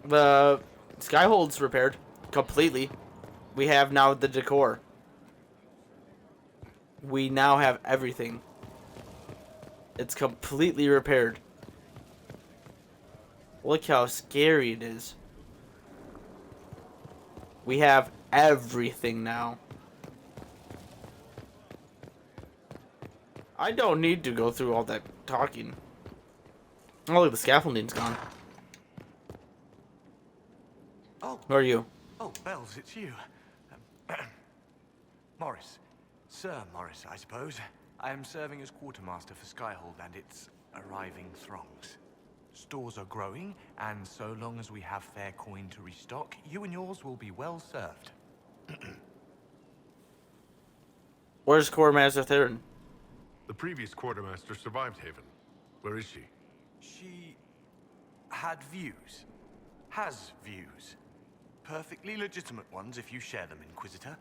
The skyhold's repaired completely. We have now the decor. We now have everything. It's completely repaired. Look how scary it is. We have everything now. I don't need to go through all that talking. Oh, look, the scaffolding's gone. Oh, Who are you? oh, Bells, it's you. Morris. Sir Morris, I suppose. I am serving as quartermaster for Skyhold and its arriving throngs. Stores are growing, and so long as we have fair coin to restock, you and yours will be well served. Where's Quartermaster Theron? The previous quartermaster survived Haven. Where is she? She had views. Has views. Perfectly legitimate ones if you share them, Inquisitor.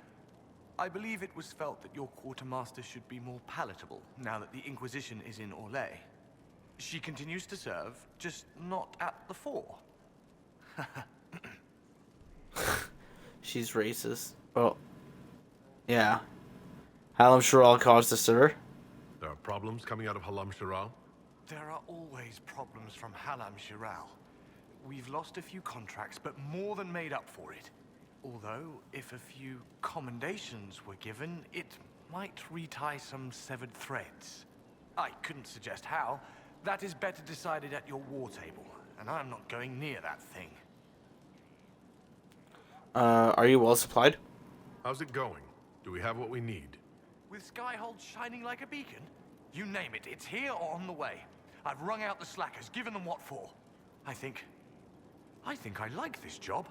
I believe it was felt that your quartermaster should be more palatable now that the Inquisition is in Orlais. She continues to serve, just not at the fore. She's racist. Oh, yeah. Hallam Sharal caused a stir. There are problems coming out of Halam Shiral? There are always problems from Halam Shiral. We've lost a few contracts, but more than made up for it. Although, if a few commendations were given, it might retie some severed threads. I couldn't suggest how. That is better decided at your war table, and I'm not going near that thing. Are you well supplied? How's it going? Do we have what we need? With Skyhold shining like a beacon? You name it, it's here or on the way. I've wrung out the slackers, given them what for. I think I like this job.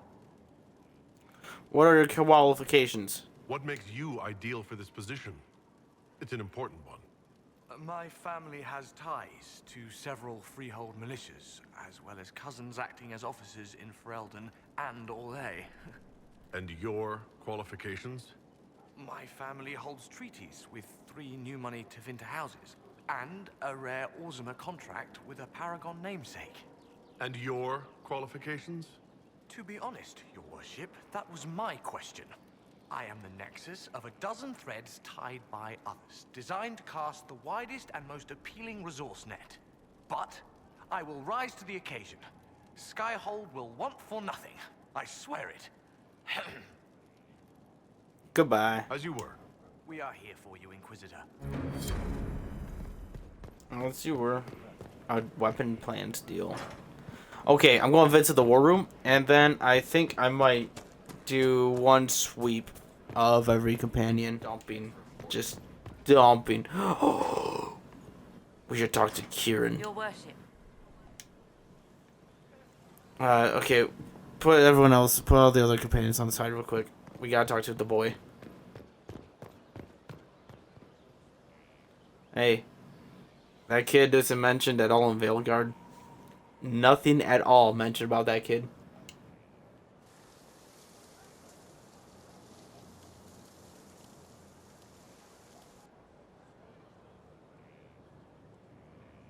What are your qualifications? What makes you ideal for this position? It's an important one. My family has ties to several freehold militias, as well as cousins acting as officers in Ferelden and Orlais. And your qualifications? My family holds treaties with 3 new money Tevinter houses, and a rare Orzuma contract with a Paragon namesake. And your qualifications? To be honest, your worship, that was my question. I am the nexus of a dozen threads tied by others, designed to cast the widest and most appealing resource net. But I will rise to the occasion. Skyhold will want for nothing. I swear it. Goodbye. As you were. We are here for you, Inquisitor. Unless you were a weapon plans deal. Okay, I'm going to visit the war room, and then I think I might do one sweep of every companion. Dumping. Just dumping. We should talk to Kieran. Your worship. Okay. Put everyone else, put all the other companions on the side real quick. We gotta talk to the boy. Hey. That kid isn't mentioned at all in Veilguard. Nothing at all mentioned about that kid.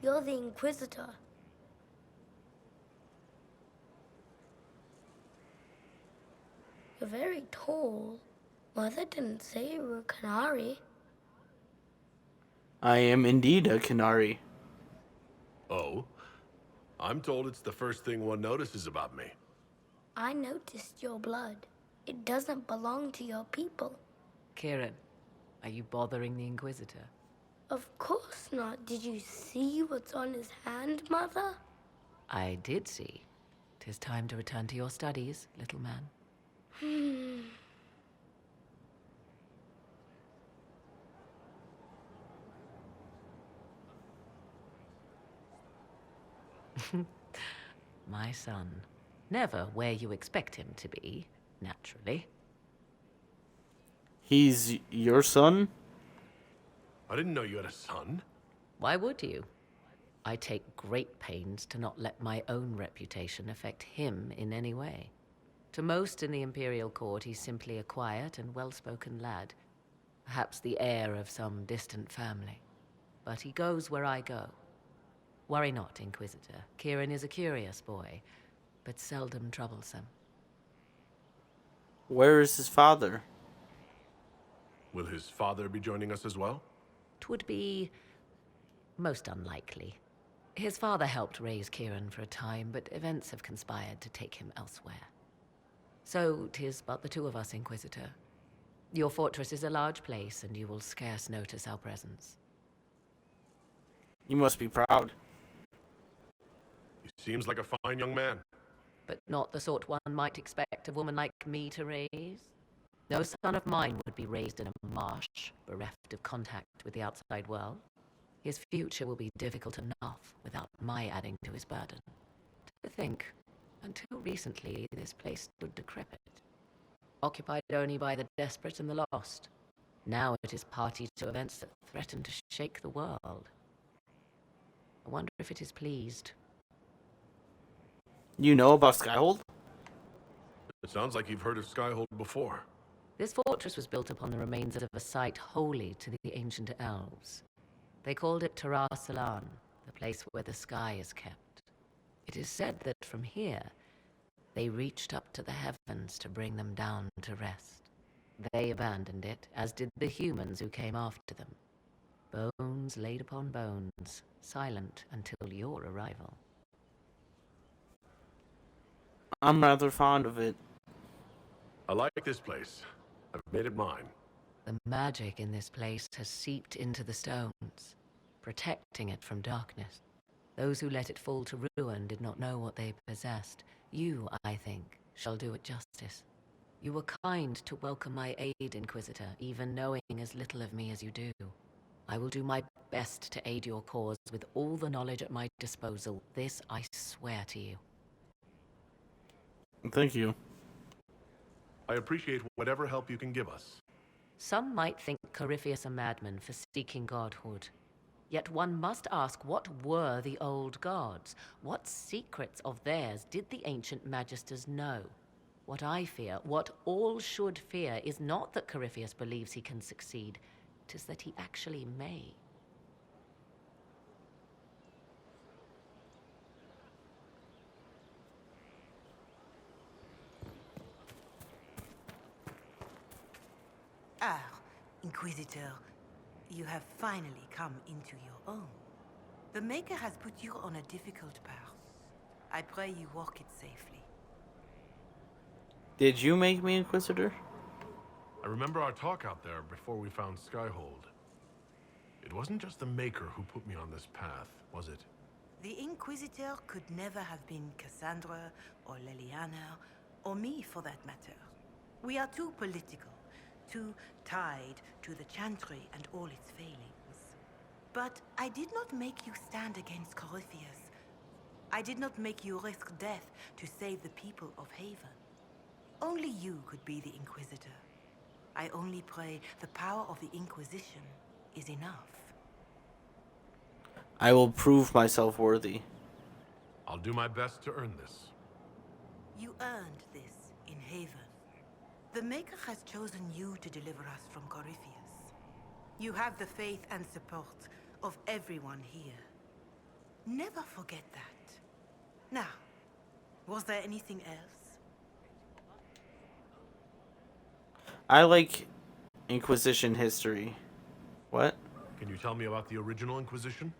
You're the Inquisitor. You're very tall. Mother didn't say you were a Canary. I am indeed a Canary. Oh? I'm told it's the first thing one notices about me. I noticed your blood. It doesn't belong to your people. Kieran, are you bothering the Inquisitor? Of course not. Did you see what's on his hand, Mother? I did see. 'Tis time to return to your studies, little man. My son. Never where you expect him to be, naturally. He's your son? I didn't know you had a son. Why would you? I take great pains to not let my own reputation affect him in any way. To most in the Imperial Court, he's simply a quiet and well-spoken lad. Perhaps the heir of some distant family. But he goes where I go. Worry not, Inquisitor. Kieran is a curious boy. but seldom troublesome. Where is his father? Will his father be joining us as well? 'Twould be most unlikely. His father helped raise Kieran for a time, but events have conspired to take him elsewhere. So 'tis but the two of us, Inquisitor. Your fortress is a large place, and you will scarce notice our presence. You must be proud. He seems like a fine young man. But not the sort one might expect a woman like me to raise. No son of mine would be raised in a marsh, bereft of contact with the outside world. His future will be difficult enough without my adding to his burden. To think, until recently, this place stood decrepit, occupied only by the desperate and the lost. Now it is party to events that threaten to shake the world. I wonder if it is pleased. You know about Skyhold? It sounds like you've heard of Skyhold before. This fortress was built upon the remains of a site holy to the ancient elves. They called it Salan, the place where the sky is kept. It is said that from here, they reached up to the heavens to bring them down to rest. They abandoned it, as did the humans who came after them. Bones laid upon bones, silent until your arrival. I'm rather fond of it. I like this place. I've made it mine. The magic in this place has seeped into the stones, protecting it from darkness. Those who let it fall to ruin did not know what they possessed. You, I think, shall do it justice. You were kind to welcome my aid, Inquisitor, even knowing as little of me as you do. I will do my best to aid your cause with all the knowledge at my disposal. This I swear to you. Thank you. I appreciate whatever help you can give us. Some might think Corypheus a madman for seeking godhood. Yet one must ask, what were the old gods? What secrets of theirs did the ancient magisters know? What I fear, what all should fear, is not that Corypheus believes he can succeed. 'Tis that he actually may. Ah, Inquisitor, you have finally come into your own. The Maker has put you on a difficult path. I pray you walk it safely. Did you make me Inquisitor? I remember our talk out there before we found Skyhold. It wasn't just the Maker who put me on this path, was it? The Inquisitor could never have been Cassandra, or Leliana, or me for that matter. We are too political, too tied to the Chantry and all its failings. But I did not make you stand against Corypheus. I did not make you risk death to save the people of Haven. Only you could be the Inquisitor. I only pray the power of the Inquisition is enough. I will prove myself worthy. I'll do my best to earn this. You earned this in Haven. The Maker has chosen you to deliver us from Corypheus. You have the faith and support of everyone here. Never forget that. Now, was there anything else? I like Inquisition history. What? Can you tell me about the original Inquisition?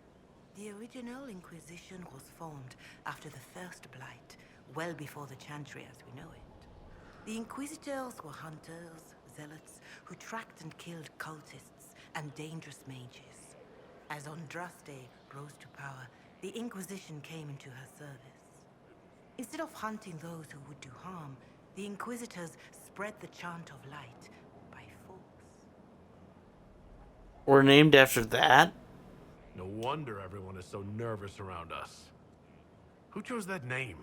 The original Inquisition was formed after the First Blight, well before the Chantry as we know it. The Inquisitors were hunters, zealots, who tracked and killed cultists and dangerous mages. As Andraste rose to power, the Inquisition came into her service. Instead of hunting those who would do harm, the Inquisitors spread the chant of light by force. We're named after that? No wonder everyone is so nervous around us. Who chose that name?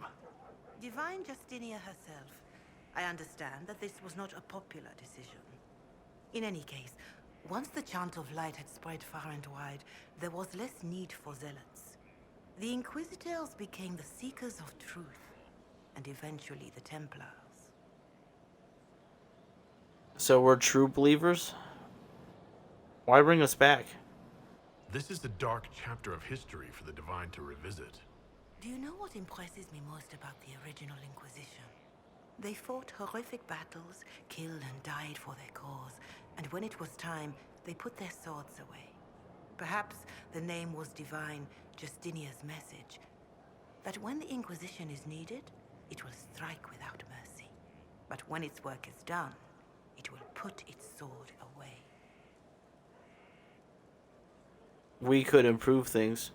Divine Justinia herself. I understand that this was not a popular decision. In any case, once the chant of light had spread far and wide, there was less need for zealots. The Inquisitors became the seekers of truth, and eventually the Templars. So we're true believers? Why bring us back? This is the dark chapter of history for the Divine to revisit. Do you know what impresses me most about the original Inquisition? They fought horrific battles, killed and died for their cause, and when it was time, they put their swords away. Perhaps the name was divine, Justinia's message, that when the Inquisition is needed, it will strike without mercy. But when its work is done, it will put its sword away. We could improve things.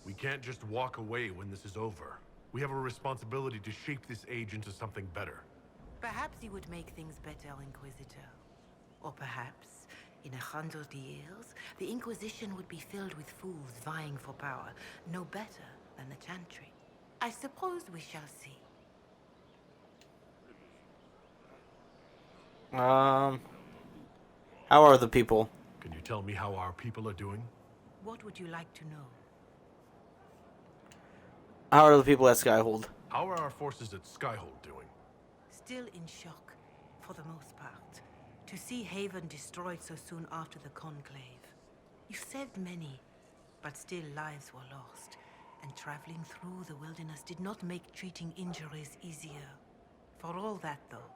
We can't just walk away when this is over. We have a responsibility to shape this age into something better. Perhaps you would make things better, Inquisitor. Or perhaps, in 100 years, the Inquisition would be filled with fools vying for power, no better than the Chantry. I suppose we shall see. How are the people? Can you tell me how our people are doing? What would you like to know? How are the people at Skyhold? How are our forces at Skyhold doing? Still in shock, for the most part, to see Haven destroyed so soon after the Conclave. You saved many, but still lives were lost, and traveling through the wilderness did not make treating injuries easier. For all that, though,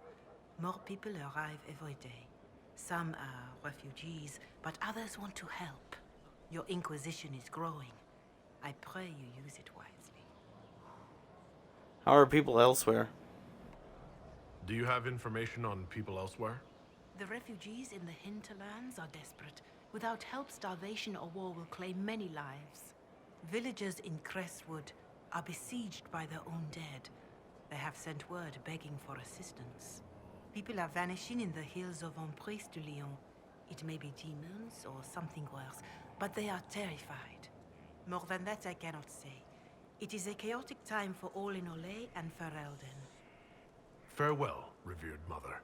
more people arrive every day. Some are refugees, but others want to help. Your Inquisition is growing. I pray you use it wisely. How are people elsewhere? Do you have information on people elsewhere? The refugees in the hinterlands are desperate. Without help, starvation or war will claim many lives. Villagers in Crestwood are besieged by their own dead. They have sent word begging for assistance. People are vanishing in the hills of Emprise de Lyon. It may be demons or something worse, but they are terrified. More than that I cannot say. It is a chaotic time for all in Olay and Ferelden. Farewell, revered mother.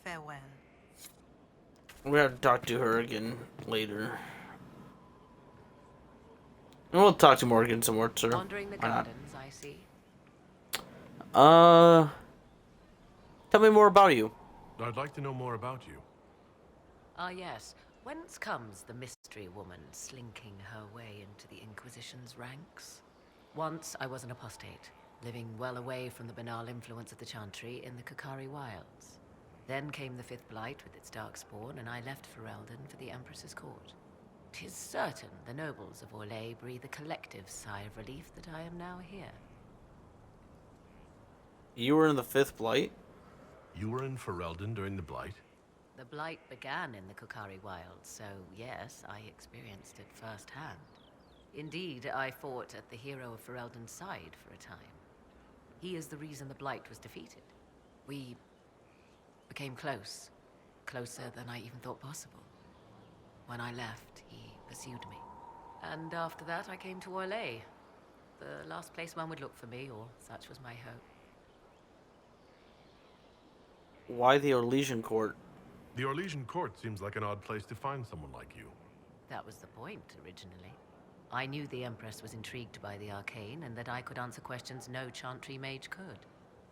Farewell. We're gonna talk to her again later. And we'll talk to Morgan some more, sir. Wandering the Why not? gardens, I see. Tell me more about you. I'd like to know more about you. Ah, yes. Whence comes the mystery woman slinking her way into the Inquisition's ranks? Once I was an apostate, living well away from the banal influence of the Chantry in the Kakari Wilds. Then came the Fifth Blight with its darkspawn, and I left Ferelden for the Empress's court. 'Tis certain the nobles of Orlais breathe a collective sigh of relief that I am now here. You were in the Fifth Blight? You were in Ferelden during the Blight? The Blight began in the Kakari Wilds, so yes, I experienced it firsthand. Indeed, I fought at the hero of Ferelden's side for a time. He is the reason the Blight was defeated. We became close. Closer than I even thought possible. When I left, he pursued me. And after that, I came to Orlais. The last place one would look for me, or such was my hope. Why the Orlesian court? The Orlesian court seems like an odd place to find someone like you. That was the point, originally. I knew the Empress was intrigued by the arcane, and that I could answer questions no Chantry mage could.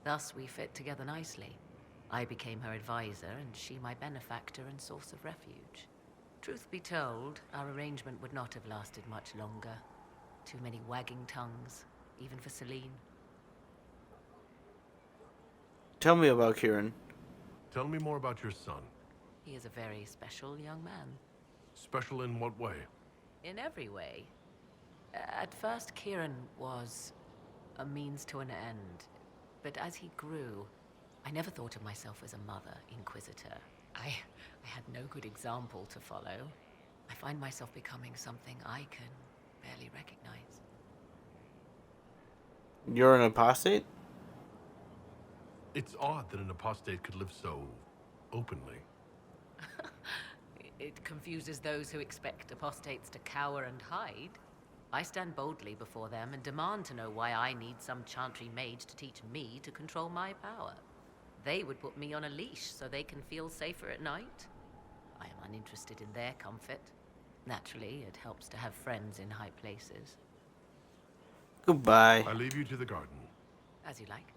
Thus, we fit together nicely. I became her advisor, and she my benefactor and source of refuge. Truth be told, our arrangement would not have lasted much longer. Too many wagging tongues, even for Celine. Tell me about Kieran. Tell me more about your son. He is a very special young man. Special in what way? In every way. At first, Kieran was a means to an end. But as he grew, I never thought of myself as a mother Inquisitor. I had no good example to follow. I find myself becoming something I can barely recognize. You're an apostate? It's odd that an apostate could live so openly. It confuses those who expect apostates to cower and hide. I stand boldly before them and demand to know why I need some Chantry mage to teach me to control my power. They would put me on a leash so they can feel safer at night. I am uninterested in their comfort. Naturally, it helps to have friends in high places. Goodbye. I leave you to the garden. As you like.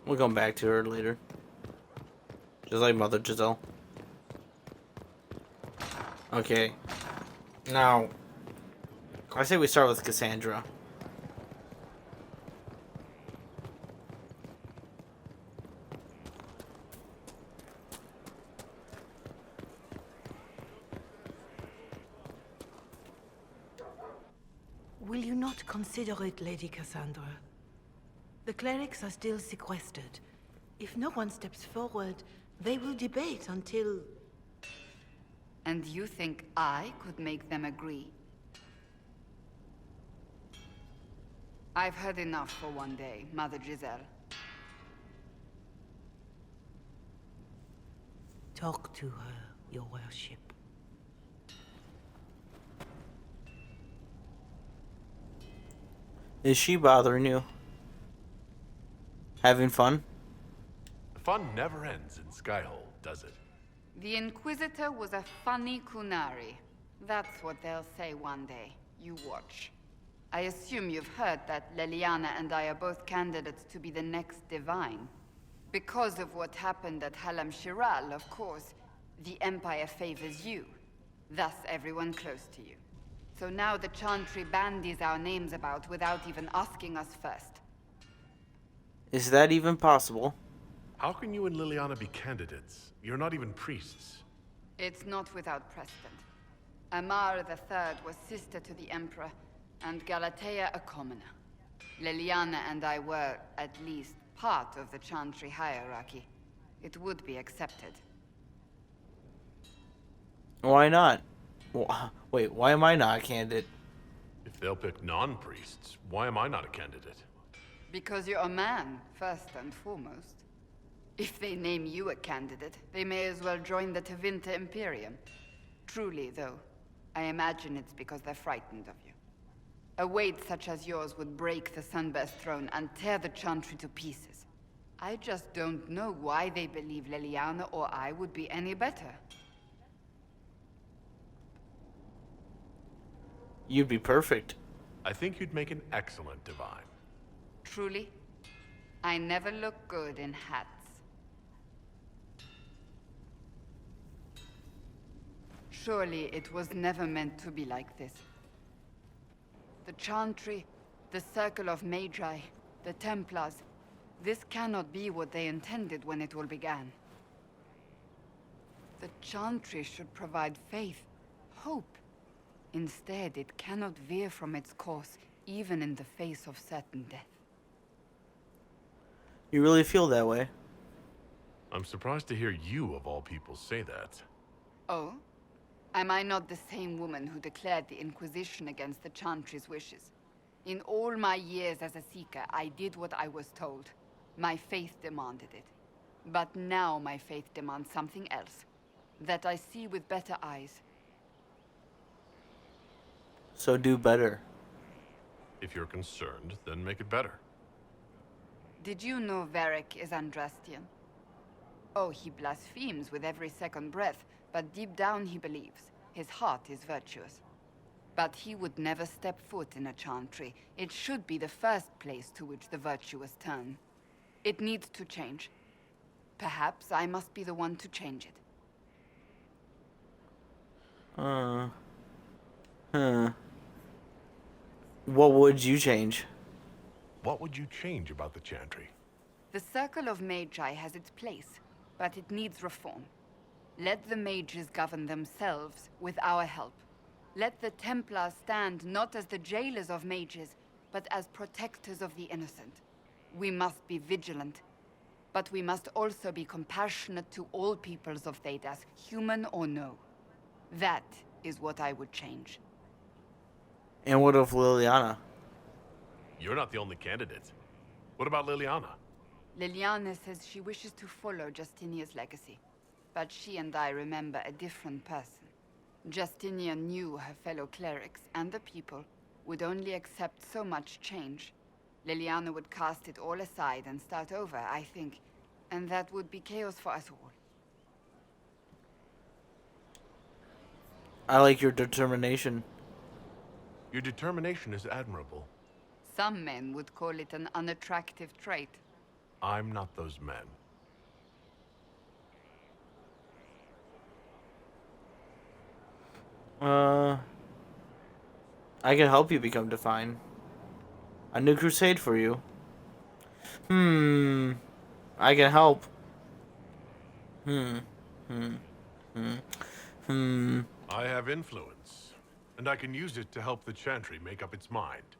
We'll come back to her later. Just like Mother Giselle. Okay. Now, I say we start with Cassandra. Will you not consider it, Lady Cassandra? The clerics are still sequestered. If no one steps forward, they will debate until... And you think I could make them agree? I've had enough for one day, Mother Giselle. Talk to her, your worship. Is she bothering you? Having fun? The fun never ends in Skyhold, does it? The Inquisitor was a funny Kunari. That's what they'll say one day. You watch. I assume you've heard that Leliana and I are both candidates to be the next Divine. Because of what happened at Halam Shiral, of course, the Empire favors you. Thus, everyone close to you. So now the Chantry bandies our names about without even asking us first. Is that even possible? How can you and Leliana be candidates? You're not even priests. It's not without precedent. Amar III was sister to the Emperor, and Galatea a commoner. Leliana and I were, at least, part of the Chantry hierarchy. It would be accepted. Why not? Wait, why am I not a candidate? If they'll pick non-priests, why am I not a candidate? Because you're a man, first and foremost. If they name you a candidate, they may as well join the Tevinter Imperium. Truly, though, I imagine it's because they're frightened of you. A weight such as yours would break the Sunburst throne and tear the Chantry to pieces. I just don't know why they believe Leliana or I would be any better. You'd be perfect. I think you'd make an excellent Divine. Truly, I never look good in hats. Surely it was never meant to be like this. The Chantry, the Circle of Magi, the Templars, this cannot be what they intended when it all began. The Chantry should provide faith, hope. Instead, it cannot veer from its course, even in the face of certain death. You really feel that way? I'm surprised to hear you, of all people, say that. Oh? Am I not the same woman who declared the Inquisition against the Chantry's wishes? In all my years as a Seeker, I did what I was told. My faith demanded it. But now my faith demands something else. That I see with better eyes. So do better. If you're concerned, then make it better. Did you know Varric is Andrastian? Oh, he blasphemes with every second breath, but deep down he believes. His heart is virtuous. But he would never step foot in a Chantry. It should be the first place to which the virtuous turn. It needs to change. Perhaps I must be the one to change it. What would you change? What would you change about the Chantry? The Circle of Magi has its place, but it needs reform. Let the mages govern themselves with our help. Let the Templars stand not as the jailers of mages, but as protectors of the innocent. We must be vigilant, but we must also be compassionate to all peoples of Thedas, human or no. That is what I would change. And what of Leliana? You're not the only candidate. What about Leliana? Leliana says she wishes to follow Justinia's legacy, but she and I remember a different person. Justinia knew her fellow clerics and the people would only accept so much change. Leliana would cast it all aside and start over, I think, and that would be chaos for us all. I like your determination. Your determination is admirable. Some men would call it an unattractive trait. I'm not those men. I can help you become divine. A new crusade for you. I can help. Hmm. Hmm. Hmm. Hmm. I have influence, and I can use it to help the Chantry make up its mind.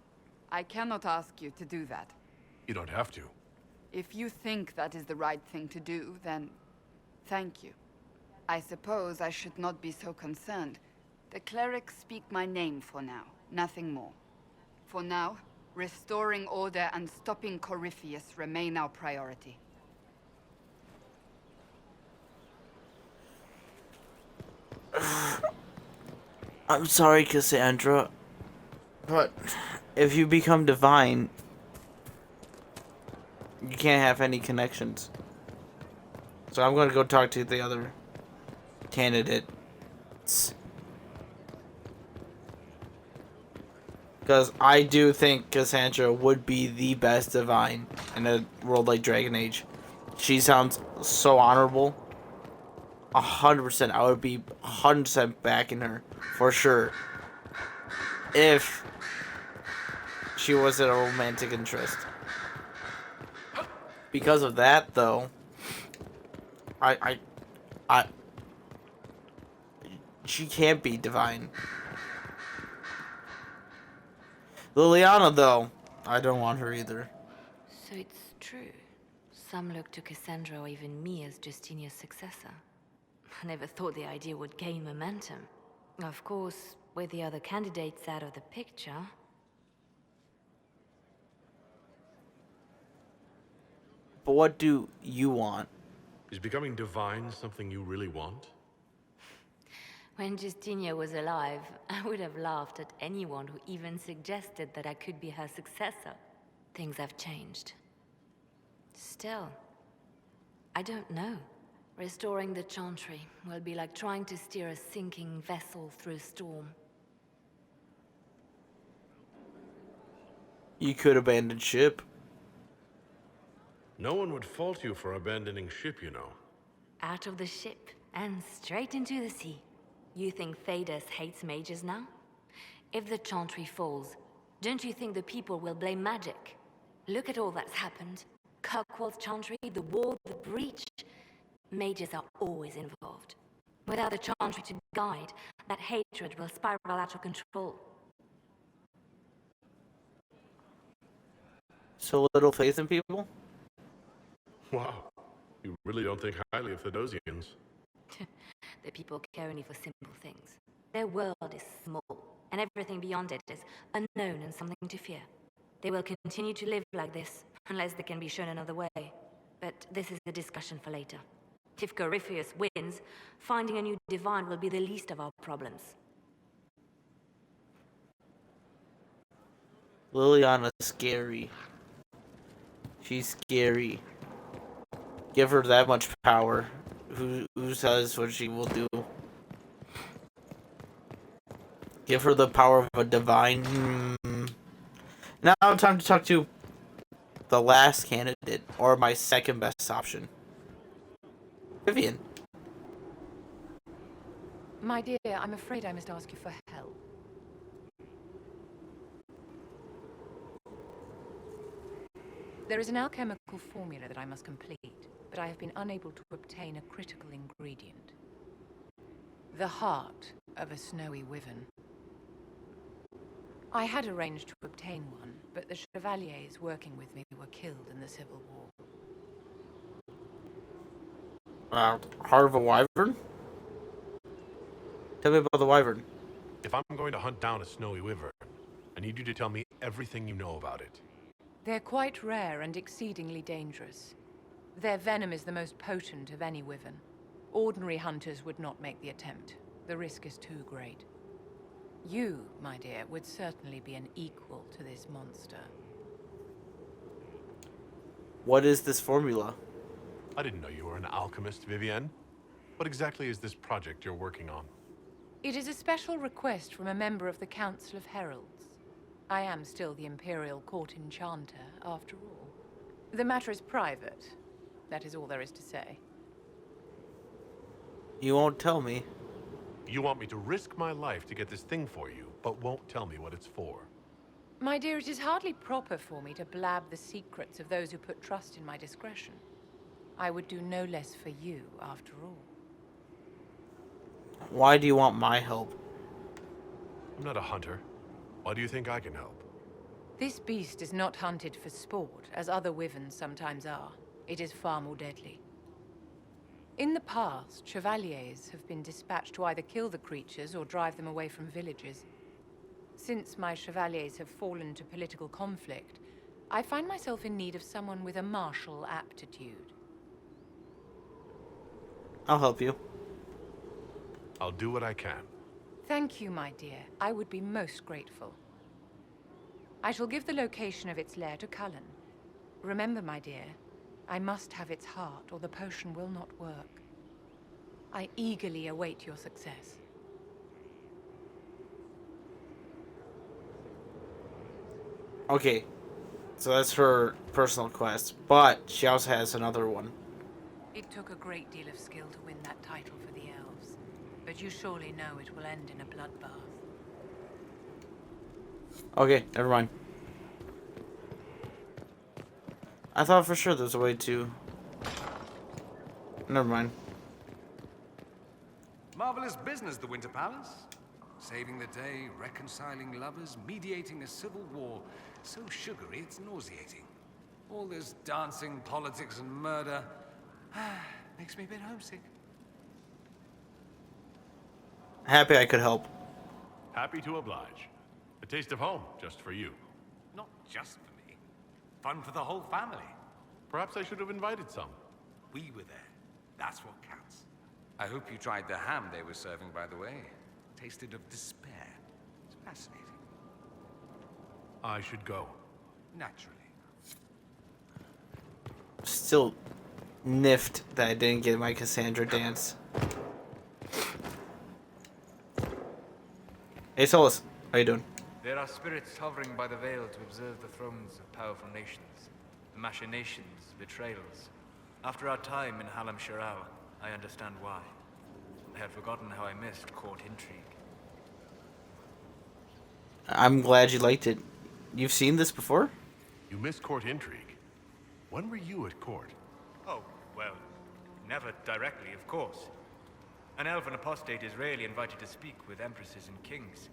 I cannot ask you to do that. You don't have to. If you think that is the right thing to do, then thank you. I suppose I should not be so concerned. The clerics speak my name for now, nothing more. For now, restoring order and stopping Corypheus remain our priority. I'm sorry, Cassandra, but if you become divine, you can't have any connections. So I'm going to go talk to the other candidates. Because I do think Cassandra would be the best divine in a world like Dragon Age. She sounds so honorable. 100%. I would be 100% backing her. For sure. If she wasn't a romantic interest. Because of that, though, I she can't be divine. Leliana, though, I don't want her either. So it's true. Some look to Cassandra or even me as Justinia's successor. I never thought the idea would gain momentum. Of course, with the other candidates out of the picture... But what do you want? Is becoming divine something you really want? When Justinia was alive, I would have laughed at anyone who even suggested that I could be her successor. Things have changed. Still, I don't know. Restoring the Chantry will be like trying to steer a sinking vessel through a storm. You could abandon ship. No one would fault you for abandoning ship, you know. Out of the ship and straight into the sea. You think Thedas hates mages now? If the Chantry falls, don't you think the people will blame magic? Look at all that's happened. Kirkwall's Chantry, the war, the breach. Mages are always involved. Without the Chantry to guide, that hatred will spiral out of control. So little faith in people? Wow. You really don't think highly of Thedosians. The people care only for simple things. Their world is small, and everything beyond it is unknown and something to fear. They will continue to live like this, unless they can be shown another way. But this is a discussion for later. If Corypheus wins, finding a new divine will be the least of our problems. Leliana's scary. She's scary. Give her that much power. Who says what she will do? Give her the power of a divine. Now time to talk to the last candidate, or my second best option. Vivian. My dear, I'm afraid I must ask you for help. There is an alchemical formula that I must complete, but I have been unable to obtain a critical ingredient. The heart of a snowy wyvern. I had arranged to obtain one, but the chevaliers working with me were killed in the Civil War. Heart of a wyvern? Tell me about the wyvern. If I'm going to hunt down a snowy wyvern, I need you to tell me everything you know about it. They're quite rare and exceedingly dangerous. Their venom is the most potent of any wyvern. Ordinary hunters would not make the attempt. The risk is too great. You, my dear, would certainly be an equal to this monster. What is this formula? I didn't know you were an alchemist, Vivienne. What exactly is this project you're working on? It is a special request from a member of the Council of Heralds. I am still the Imperial Court Enchanter, after all. The matter is private. That is all there is to say. You won't tell me. You want me to risk my life to get this thing for you, but won't tell me what it's for. My dear, it is hardly proper for me to blab the secrets of those who put trust in my discretion. I would do no less for you, after all. Why do you want my help? I'm not a hunter. Why do you think I can help? This beast is not hunted for sport, as other wyverns sometimes are. It is far more deadly. In the past, chevaliers have been dispatched to either kill the creatures or drive them away from villages. Since my chevaliers have fallen to political conflict, I find myself in need of someone with a martial aptitude. I'll help you. I'll do what I can. Thank you, my dear. I would be most grateful. I shall give the location of its lair to Cullen. Remember, my dear, I must have its heart, or the potion will not work. I eagerly await your success. Okay, so that's her personal quest, but she also has another one. It took a great deal of skill to win that title for the elves, but you surely know it will end in a bloodbath. Okay, never mind. I thought for sure there was a way to... Never mind. Marvelous business, the Winter Palace. Saving the day, reconciling lovers, mediating a civil war. So sugary, it's nauseating. All this dancing, politics, and murder... makes me a bit homesick. Happy I could help. Happy to oblige. A taste of home, just for you. Not just for me. Fun for the whole family. Perhaps I should have invited some. We were there. That's what counts. I hope you tried the ham they were serving, by the way. Tasted of despair. It's fascinating. I should go. Naturally. Still niffed that I didn't get my Cassandra dance. Hey Solus, how you doing? There are spirits hovering by the veil to observe the thrones of powerful nations, the machinations, betrayals. After our time in Halam Shiral, I understand why. I had forgotten how I missed court intrigue. I'm glad you liked it. You've seen this before? You missed court intrigue. When were you at court? Oh, well, never directly, of course. An elven apostate is rarely invited to speak with empresses and kings.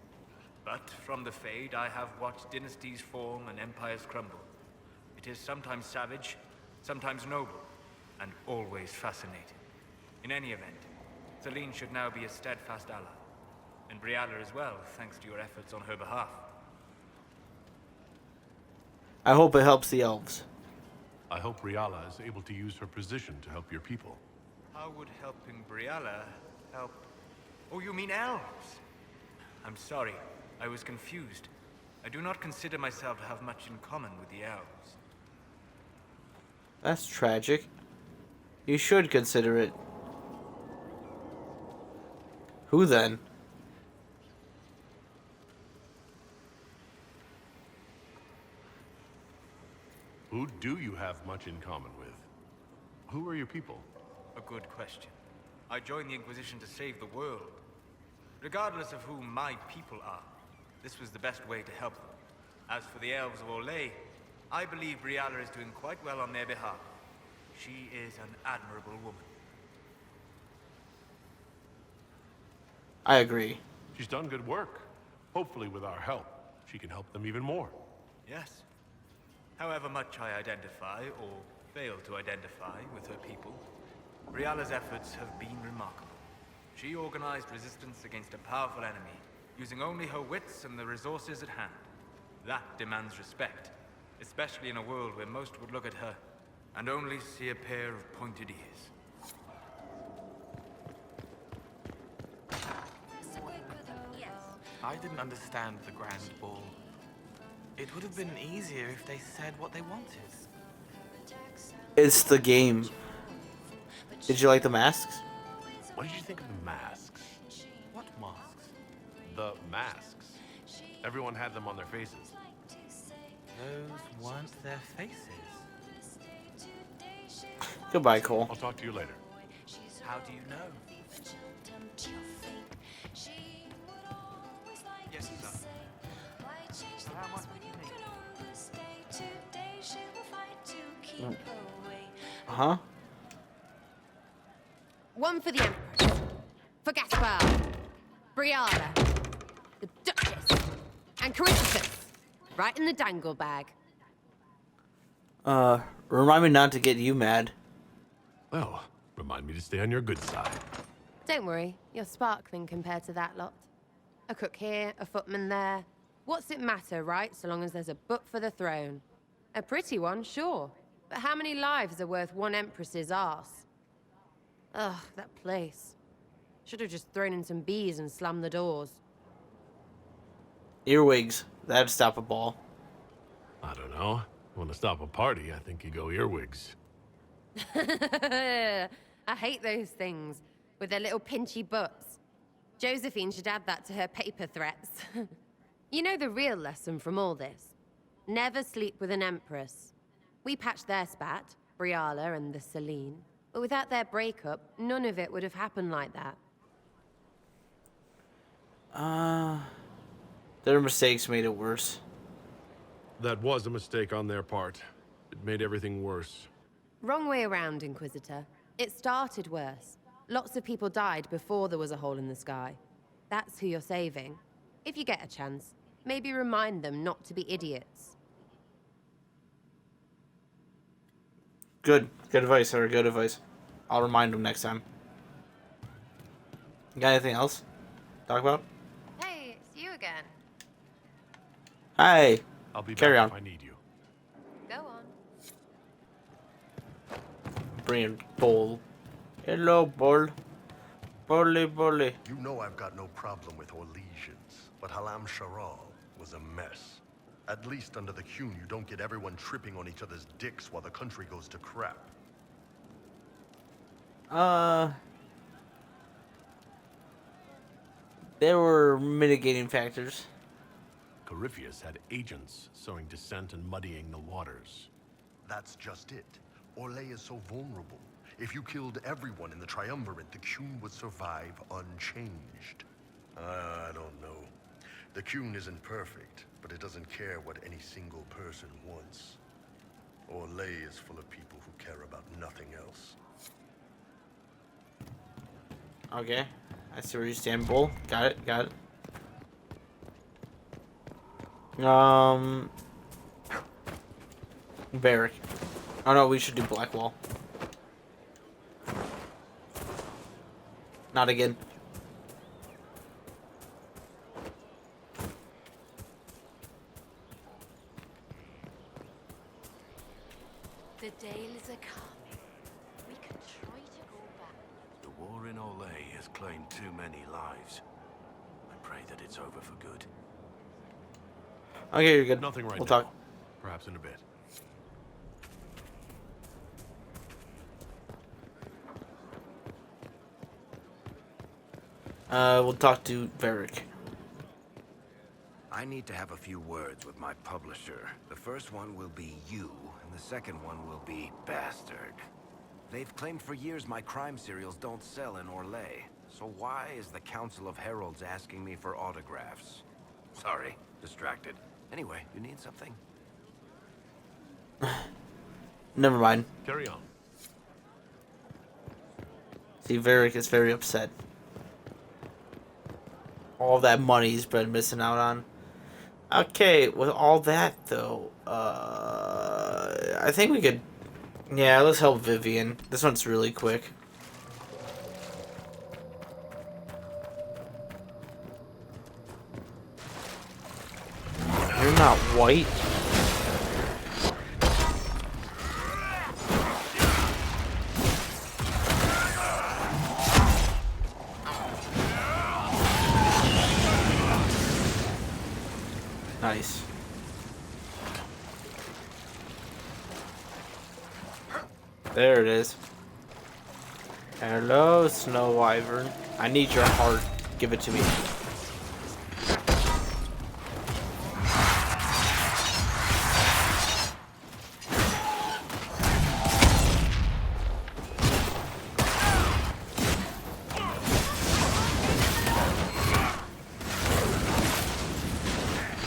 But from the Fade, I have watched dynasties form and empires crumble. It is sometimes savage, sometimes noble, and always fascinating. In any event, Celine should now be a steadfast ally. And Brialla as well, thanks to your efforts on her behalf. I hope it helps the elves. I hope Brialla is able to use her position to help your people. How would helping Brialla help? Oh, you mean elves? I'm sorry, I was confused. I do not consider myself to have much in common with the elves. That's tragic. You should consider it. Who then? Who do you have much in common with? Who are your people? A good question. I joined the Inquisition to save the world. Regardless of who my people are, this was the best way to help them. As for the elves of Orlais, I believe Brialla is doing quite well on their behalf. She is an admirable woman. I agree. She's done good work. Hopefully with our help, she can help them even more. Yes. However much I identify, or fail to identify, with her people, Brialla's efforts have been remarkable. She organized resistance against a powerful enemy, using only her wits and the resources at hand. That demands respect, especially in a world where most would look at her and only see a pair of pointed ears. I didn't understand the Grand Ball. It would have been easier if they said what they wanted. It's the game. Did you like the masks? What did you think of the masks? What masks? The masks. Everyone had them on their faces. Those weren't their faces. Goodbye, Cole. I'll talk to you later. How do you know? Yes, sir. Huh? One for the Empress. For Gaspar. Briala. The Duchess. And Corypheus. Right in the dangle bag. Remind me not to get you mad. Well, remind me to stay on your good side. Don't worry, you're sparkling compared to that lot. A cook here, a footman there. What's it matter, right, so long as there's a butt for the throne? A pretty one, sure. But how many lives are worth one empress's arse? Ugh, that place. Should have just thrown in some bees and slammed the doors. Earwigs. That'd stop a ball. I don't know. Want to stop a party, I think you go earwigs. I hate those things, with their little pinchy butts. Josephine should add that to her paper threats. You know the real lesson from all this? Never sleep with an empress. We patched their spat, Briala and the Selene, but without their breakup, none of it would have happened like that. Their mistakes made it worse. That was a mistake on their part. It made everything worse. Wrong way around, Inquisitor. It started worse. Lots of people died before there was a hole in the sky. That's who you're saving. If you get a chance, maybe remind them not to be idiots. Good. Good advice, sir. Good advice. I'll remind them next time. You got anything else to talk about? Hey, it's you again. Hi. I'll be Carry back on. if I need you. Go on. Bring a bowl. Hello, bowl. Bully, bully. You know I've got no problem with Orlesians, but Halam Sharal was a mess. At least under the Qun, you don't get everyone tripping on each other's dicks while the country goes to crap. There were mitigating factors. Corypheus had agents sowing dissent and muddying the waters. That's just it. Orlais is so vulnerable. If you killed everyone in the Triumvirate, the Qun would survive unchanged. I don't know. The Qun isn't perfect, but it doesn't care what any single person wants. Orlais is full of people who care about nothing else. Okay. I see where you stand, bull. Got it, got it. Barrack. Oh no, we should do Blackwall. Not again. The Dales are coming. We can try to go back. The war in Orlais has claimed too many lives. I pray that it's over for good. Okay, you're good. Nothing right We'll now. talk. Perhaps in a bit. We'll talk to Varric. I need to have a few words with my publisher. The first one will be you, and the second one will be Bastard. They've claimed for years my crime serials don't sell in Orlais. So why is the Council of Heralds asking me for autographs? Sorry, distracted. Anyway, you need something? Never mind. Carry on. See, Varric is very upset. All that money he's been missing out on. Okay, with all that though, I think we could. Yeah, let's help Vivian. This one's really quick. You're not white. Nice. There it is. Hello, Snow Wyvern. I need your heart. Give it to me.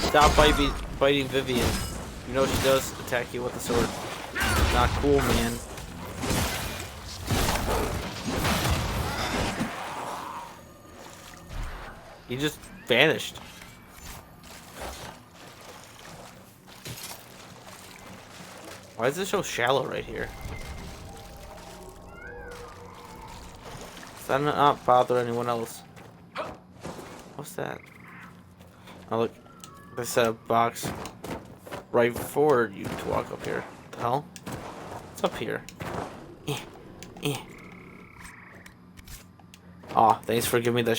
Stop fighting Vivian. You know she does attack you with a sword. Not cool, man. He just vanished. Why is this so shallow right here? Does that not bother anyone else? What's that? Oh look, they set a box right for you to walk up here. What the hell? What's up here? Aw, thanks for giving me the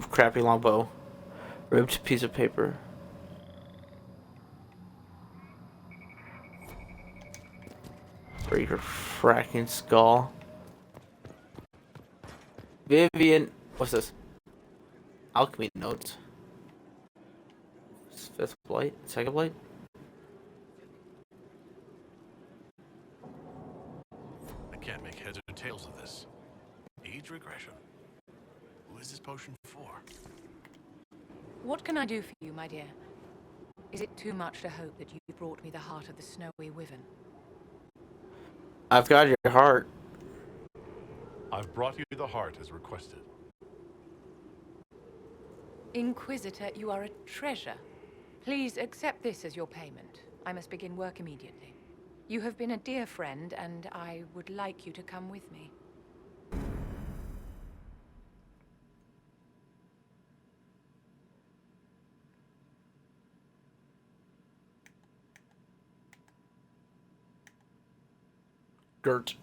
crappy longbow. Ripped piece of paper. Break your fracking skull. Vivian, what's this? Alchemy notes. Fifth blight, second blight. I can't make heads or tails of this. Age regression. Who is this potion for? What can I do for you, my dear? Is it too much to hope that you brought me the heart of the snowy wyvern? I've got your heart. I've brought you the heart as requested. Inquisitor, you are a treasure. Please accept this as your payment. I must begin work immediately. You have been a dear friend, and I would like you to come with me. Dirt.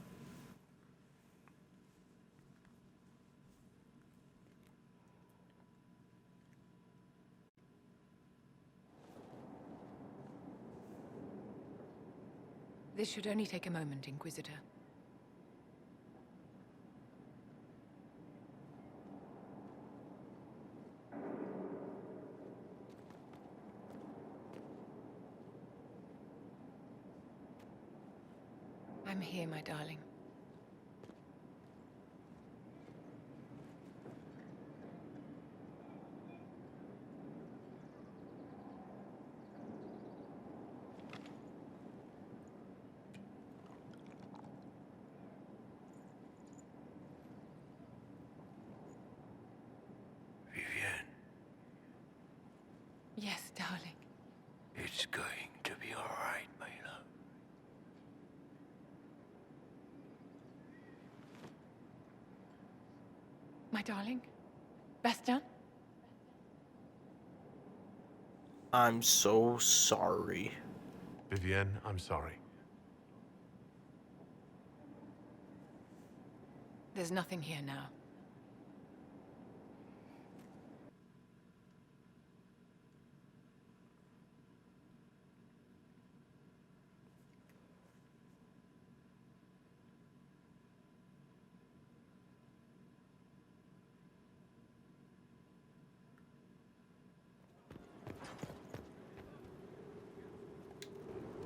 This should only take a moment, Inquisitor. I'm here, my darling. Vivienne, Yes, darling. it's going to be all right, my love. My darling? Bastien? I'm so sorry. Vivienne, I'm sorry. There's nothing here now.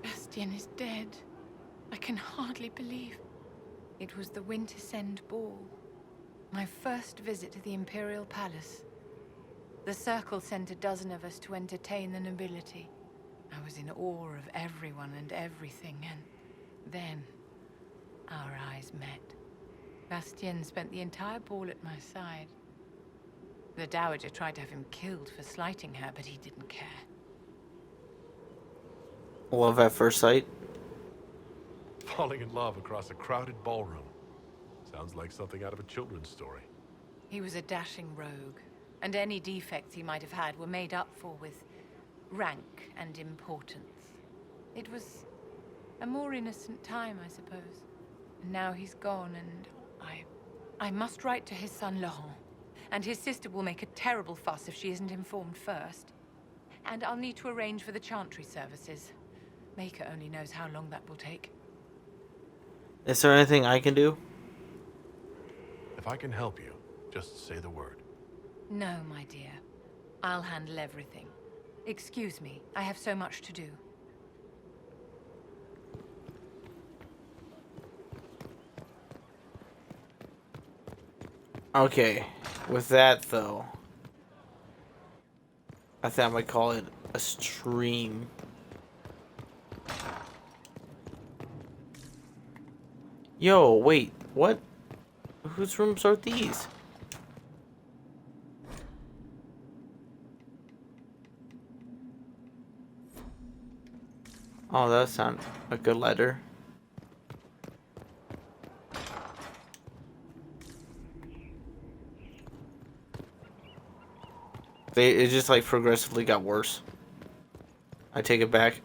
Bastien is dead. I can hardly believe. It was the Wintersend Ball. My first visit to the Imperial Palace. The Circle sent a dozen of us to entertain the nobility. I was in awe of everyone and everything, and then our eyes met. Bastien spent the entire ball at my side. The Dowager tried to have him killed for slighting her, but he didn't care. Love at first sight. Falling in love across a crowded ballroom. Sounds like something out of a children's story. He was a dashing rogue, and any defects he might have had were made up for with rank and importance. It was a more innocent time, I suppose. And now he's gone, and I must write to his son Laurent. And his sister will make a terrible fuss if she isn't informed first. And I'll need to arrange for the Chantry services. Maker only knows how long that will take. Is there anything I can do? If I can help you, just say the word. No, my dear. I'll handle everything. Excuse me, I have so much to do. Okay, with that though, I think I might call it a stream. Yo, wait, what? Whose rooms are these? Oh, that sounds a good letter. It just like progressively got worse. I take it back.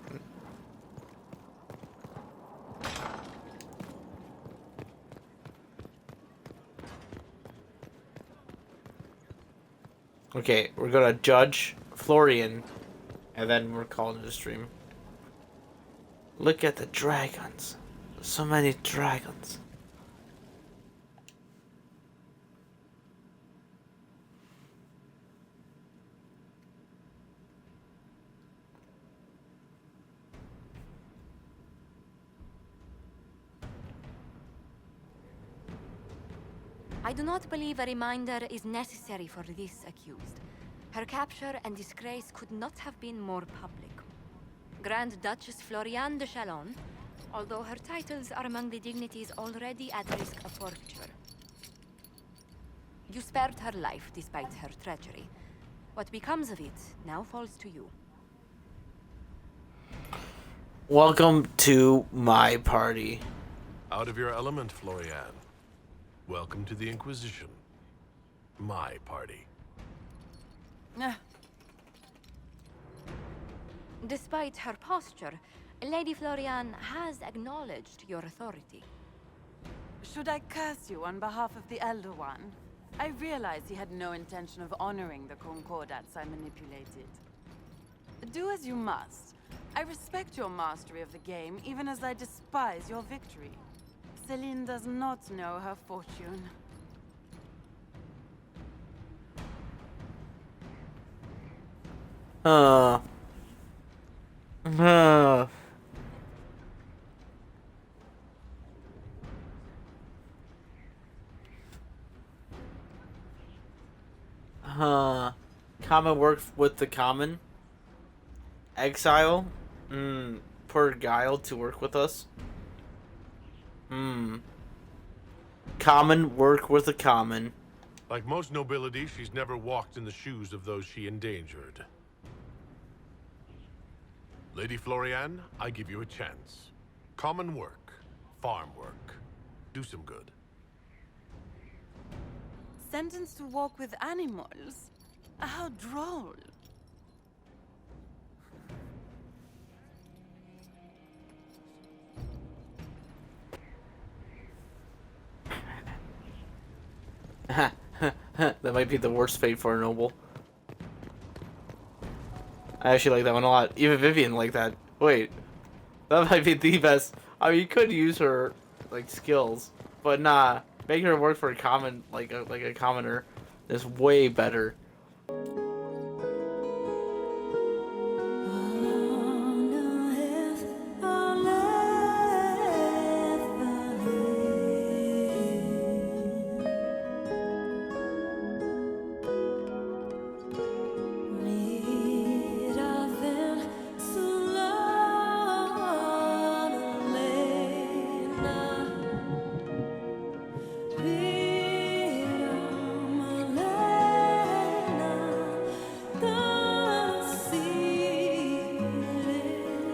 Okay, we're gonna judge Florian, and then we're calling it a stream. Look at the dragons. So many dragons. I do not believe a reminder is necessary for this accused. Her capture and disgrace could not have been more public. Grand Duchess Floriane de Chalon, although her titles are among the dignities already at risk of forfeiture. You spared her life despite her treachery. What becomes of it now falls to you. Welcome to my party. Out of your element, Floriane. Welcome to the Inquisition. My party. Despite her posture, Lady Floriane has acknowledged your authority. Should I curse you on behalf of the Elder One? I realized he had no intention of honoring the concordats I manipulated. Do as you must. I respect your mastery of the game, even as I despise your victory. Celine does not know her fortune. Common work with the common. Exile. For Guile to work with us. Common work with the common. Like most nobility, she's never walked in the shoes of those she endangered. Lady Floriane, I give you a chance. Common work. Farm work. Do some good. Sentenced to walk with animals? How droll. That might be the worst fate for a noble. I actually like that one a lot. Even Vivian like that. Wait, that might be the best. I mean, you could use her like skills, but nah, making her work for a common like a commoner is way better.